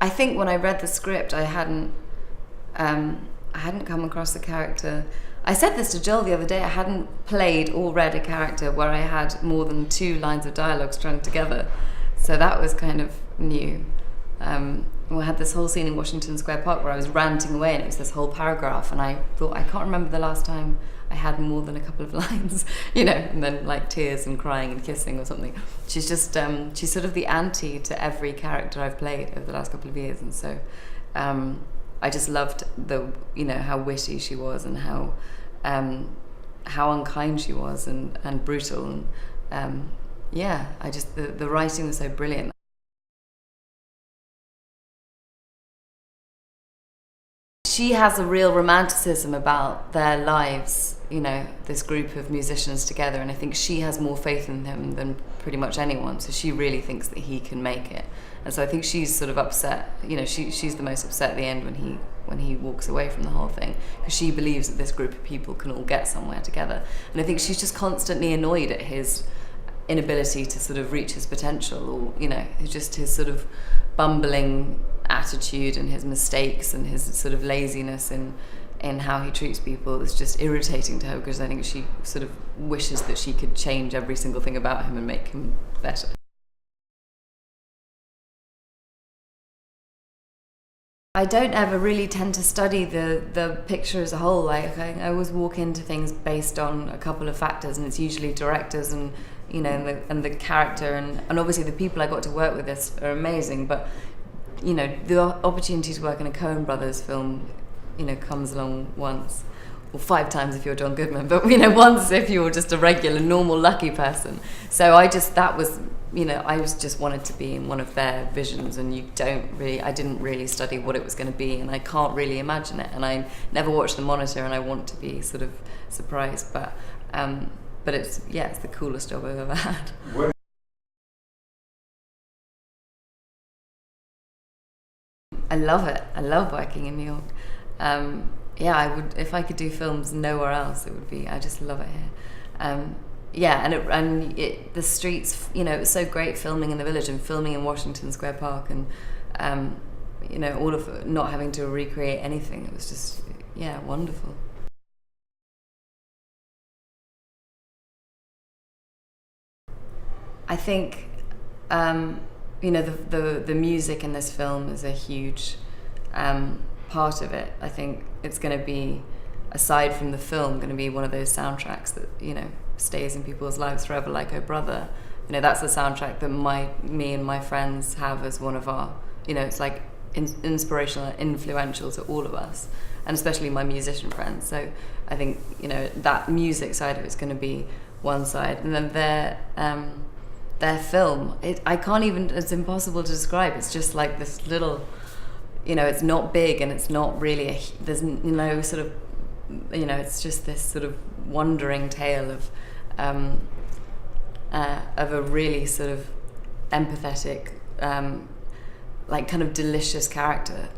I think when I read the script, I hadn't come across the character. I said this to Joel the other day. I hadn't played or read a character where I had more than 2 lines of dialogue strung together, so that was kind of new. We had this whole scene in Washington Square Park where I was ranting away, and it was this whole paragraph, and I thought, I can't remember the last time I had more than a couple of lines, and then like tears and crying and kissing or something. She's just, she's sort of the anti to every character I've played over the last couple of years, and so I just loved how witty she was, and how unkind she was, and brutal, and the writing was so brilliant. She has a real romanticism about their lives, this group of musicians together, and I think she has more faith in him than pretty much anyone, so she really thinks that he can make it. And so I think she's sort of upset, she's the most upset at the end when he walks away from the whole thing, because she believes that this group of people can all get somewhere together. And I think she's just constantly annoyed at his inability to sort of reach his potential, or, just his sort of bumbling attitude and his mistakes and his sort of laziness in how he treats people is just irritating to her, because I think she sort of wishes that she could change every single thing about him and make him better. I don't ever really tend to study the picture as a whole. Like I always walk into things based on a couple of factors, and it's usually directors and and the character, and obviously the people I got to work with this are amazing, but the opportunity to work in a Coen Brothers film, comes along once, or 5 times if you're John Goodman, but once if you're just a regular, normal, lucky person. So I just wanted to be in one of their visions, and I didn't really study what it was going to be, and I can't really imagine it, and I never watched the monitor, and I want to be sort of surprised, but it's the coolest job I've ever had. I love it. I love working in New York. I would, if I could do films nowhere else, it would be. I just love it here. The streets. It was so great filming in the Village and filming in Washington Square Park, and all of not having to recreate anything. It was just wonderful. I think. The music in this film is a huge part of it. I think it's going to be, aside from the film, going to be one of those soundtracks that stays in people's lives forever, like Oh Brother. That's the soundtrack that me and my friends have as one of our, it's like inspirational and influential to all of us, and especially my musician friends. So I think that music side of it's going to be one side, and then their film, it's impossible to describe. It's just like this little, it's not big, and it's not really there's no sort of, it's just this sort of wandering tale of a really sort of empathetic, like kind of delicious character